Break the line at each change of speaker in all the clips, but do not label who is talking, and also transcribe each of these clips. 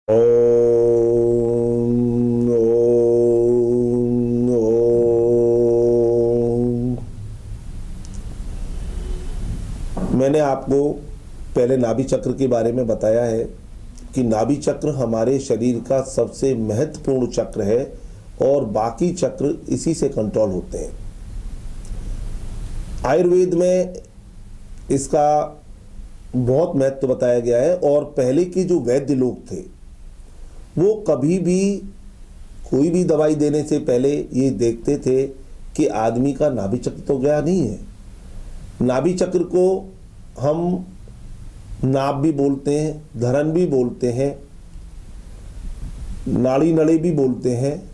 ओम ओम ओम। मैंने आपको पहले नाभि चक्र के बारे में बताया है कि नाभि चक्र हमारे शरीर का सबसे महत्वपूर्ण चक्र है और बाकी चक्र इसी से कंट्रोल होते हैं। आयुर्वेद में इसका बहुत महत्व बताया गया है और पहले के जो वैद्य लोग थे वो कभी भी कोई भी दवाई देने से पहले ये देखते थे कि आदमी का नाभि चक्र तो गया नहीं है। नाभि चक्र को हम नाभ भी बोलते हैं, धरन भी बोलते हैं, नाड़ी नड़े भी बोलते हैं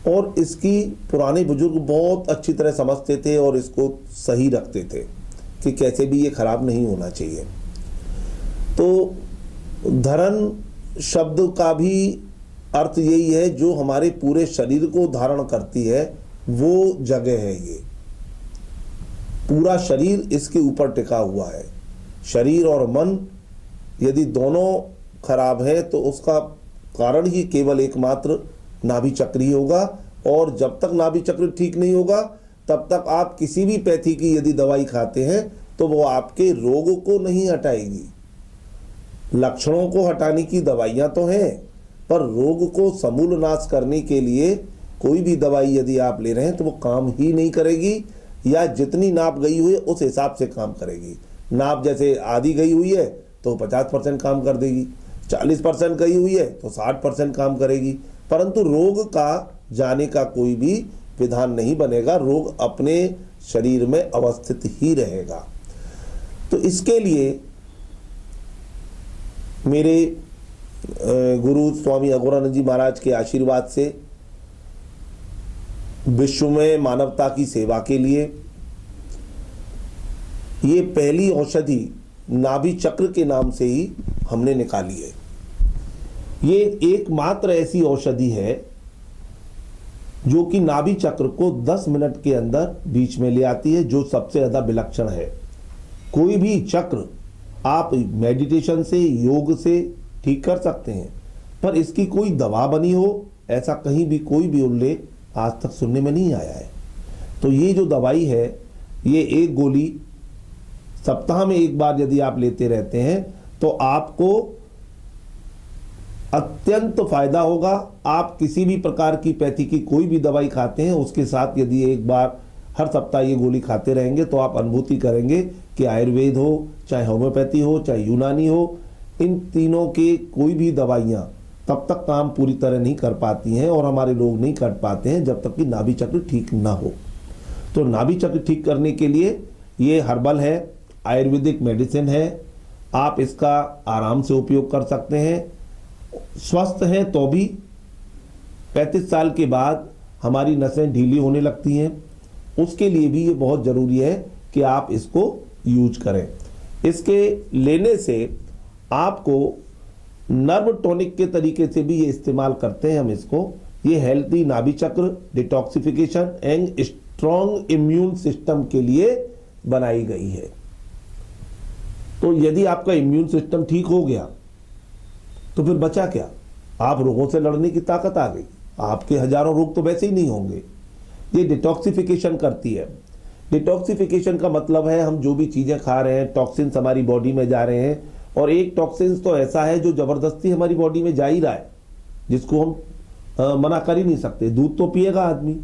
और इसकी पुराने बुजुर्ग बहुत अच्छी तरह समझते थे और इसको सही रखते थे कि कैसे भी ये खराब नहीं होना चाहिए। तो धरन शब्द का भी अर्थ यही है, जो हमारे पूरे शरीर को धारण करती है वो जगह है। ये पूरा शरीर इसके ऊपर टिका हुआ है। शरीर और मन यदि दोनों खराब है तो उसका कारण ही केवल एकमात्र नाभि चक्र ही होगा। और जब तक नाभि चक्र ठीक नहीं होगा तब तक आप किसी भी पैथी की यदि दवाई खाते हैं तो वो आपके रोग को नहीं हटाएगी। लक्षणों को हटाने की दवाइयां तो हैं, पर रोग को समूल नाश करने के लिए कोई भी दवाई यदि आप ले रहे हैं तो वो काम ही नहीं करेगी, या जितनी नाप गई हुई है उस हिसाब से काम करेगी। नाप जैसे आधी गई हुई है तो 50% काम कर देगी, 40% गई हुई है तो 60% काम करेगी, परंतु रोग का जाने का कोई भी विधान नहीं बनेगा। रोग अपने शरीर में अवस्थित ही रहेगा। तो इसके लिए मेरे गुरु स्वामी अघोरानंद जी महाराज के आशीर्वाद से विश्व में मानवता की सेवा के लिए ये पहली औषधि नाभि चक्र के नाम से ही हमने निकाली है। ये एकमात्र ऐसी औषधि है जो कि नाभि चक्र को 10 मिनट के अंदर बीच में ले आती है, जो सबसे ज्यादा विलक्षण है। कोई भी चक्र आप मेडिटेशन से, योग से ठीक कर सकते हैं, पर इसकी कोई दवा बनी हो ऐसा कहीं भी कोई भी उल्लेख आज तक सुनने में नहीं आया है। तो ये जो दवाई है, ये एक गोली सप्ताह में एक बार यदि आप लेते रहते हैं तो आपको अत्यंत फायदा होगा। आप किसी भी प्रकार की पैथी की कोई भी दवाई खाते हैं उसके साथ यदि एक बार हर सप्ताह ये गोली खाते रहेंगे तो आप अनुभूति करेंगे कि आयुर्वेद हो, चाहे होम्योपैथी हो, चाहे यूनानी हो, इन तीनों के कोई भी दवाइयाँ तब तक काम पूरी तरह नहीं कर पाती हैं और हमारे लोग नहीं कर पाते हैं जब तक कि नाभि चक्र ठीक ना हो। तो नाभि चक्र ठीक करने के लिए ये हर्बल है, आयुर्वेदिक मेडिसिन है। आप इसका आराम से उपयोग कर सकते हैं। स्वस्थ हैं तो भी 35 साल के बाद हमारी नसें ढीली होने लगती हैं, उसके लिए भी ये बहुत ज़रूरी है कि आप इसको यूज करें। इसके लेने से आपको नर्व टॉनिक के तरीके से भी ये इस्तेमाल करते हैं हम इसको। ये हेल्थी नाभि चक्र, detoxification and strong immune system के लिए बनाई गई है। तो यदि आपका इम्यून सिस्टम ठीक हो गया तो फिर बचा क्या? आप रोगों से लड़ने की ताकत आ गई। आपके हजारों रोग तो वैसे ही नहीं होंगे। ये डिटॉक्सिफिकेशन करती है। डिटॉक्सिफिकेशन का मतलब है हम जो भी चीज़ें खा रहे हैं, टॉक्सिन्स हमारी बॉडी में जा रहे हैं, और एक टॉक्सिन्स तो ऐसा है जो ज़बरदस्ती हमारी बॉडी में जा ही रहा है, जिसको हम मना कर ही नहीं सकते। दूध तो पिएगा आदमी,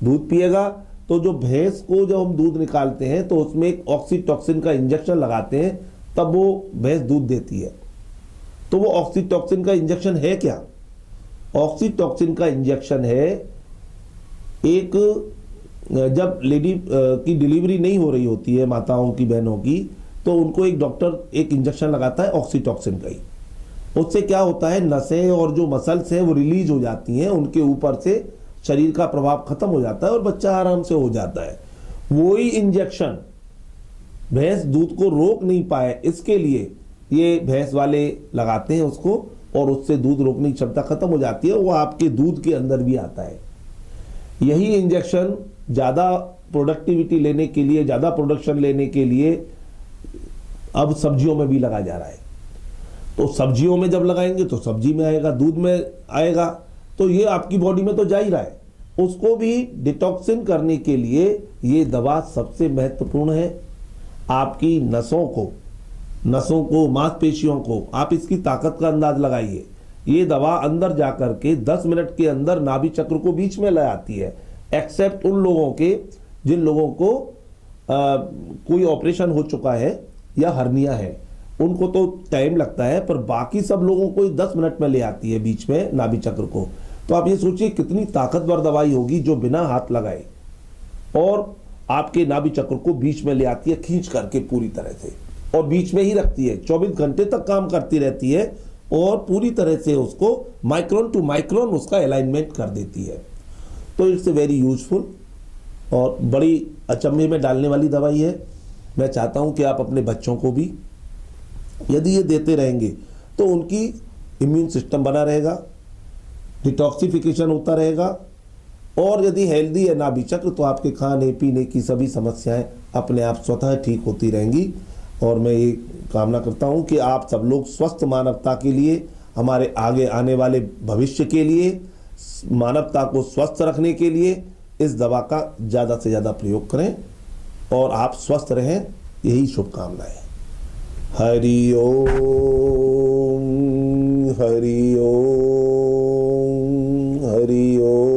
दूध पिएगा तो जो भैंस को जब हम दूध निकालते हैं तो उसमें एक ऑक्सीटॉक्सिन का इंजेक्शन लगाते हैं, तब वो भैंस दूध देती है। तो वो ऑक्सीटॉक्सिन का इंजेक्शन है क्या? ऑक्सीटॉक्सिन का इंजेक्शन है एक, जब लेडी की डिलीवरी नहीं हो रही होती है, माताओं की, बहनों की, तो उनको एक डॉक्टर एक इंजेक्शन लगाता है ऑक्सीटॉक्सिन का ही। उससे क्या होता है, नसें और जो मसल्स हैं वो रिलीज हो जाती हैं, उनके ऊपर से शरीर का प्रभाव खत्म हो जाता है और बच्चा आराम से हो जाता है। वही इंजेक्शन भैंस दूध को रोक नहीं पाए इसके लिए ये भैंस वाले लगाते हैं उसको, और उससे दूध रोकने की क्षमता खत्म हो जाती है, वो आपके दूध के अंदर भी आता है। यही इंजेक्शन ज़्यादा प्रोडक्टिविटी लेने के लिए, ज़्यादा प्रोडक्शन लेने के लिए अब सब्जियों में भी लगा जा रहा है। तो सब्जियों में जब लगाएंगे तो सब्जी में आएगा, दूध में आएगा, तो ये आपकी बॉडी में तो जा ही रहा है। उसको भी डिटॉक्सिन करने के लिए ये दवा सबसे महत्वपूर्ण है। आपकी नसों को मांसपेशियों को आप इसकी ताकत का अंदाज लगाइए। ये दवा अंदर जाकर के 10 मिनट के अंदर नाभि चक्र को बीच में ले आती है, एक्सेप्ट उन लोगों के जिन लोगों को कोई ऑपरेशन हो चुका है या हर्निया है, उनको तो टाइम लगता है, पर बाकी सब लोगों को 10 मिनट में ले आती है बीच में नाभि चक्र को। तो आप ये सोचिए कितनी ताकतवर दवाई होगी जो बिना हाथ लगाए और आपके नाभि चक्र को बीच में ले आती है खींच करके पूरी तरह से, और बीच में ही रखती है, 24 घंटे तक काम करती रहती है और पूरी तरह से उसको माइक्रोन टू माइक्रोन उसका अलाइनमेंट कर देती है। तो इट्स ए वेरी यूजफुल और बड़ी अचंभे में डालने वाली दवाई है। मैं चाहता हूं कि आप अपने बच्चों को भी यदि ये देते रहेंगे तो उनकी इम्यून सिस्टम बना रहेगा, डिटॉक्सिफिकेशन होता रहेगा, और यदि हेल्दी है नाभि चक्र तो आपके खाने पीने की सभी समस्याएं अपने आप स्वतः ठीक होती रहेंगी। और मैं ये कामना करता हूं कि आप सब लोग स्वस्थ मानवता के लिए, हमारे आगे आने वाले भविष्य के लिए, मानवता को स्वस्थ रखने के लिए इस दवा का ज़्यादा से ज़्यादा प्रयोग करें और आप स्वस्थ रहें, यही शुभकामनाएं। हरि ओम, हरि ओम, हरि ओम।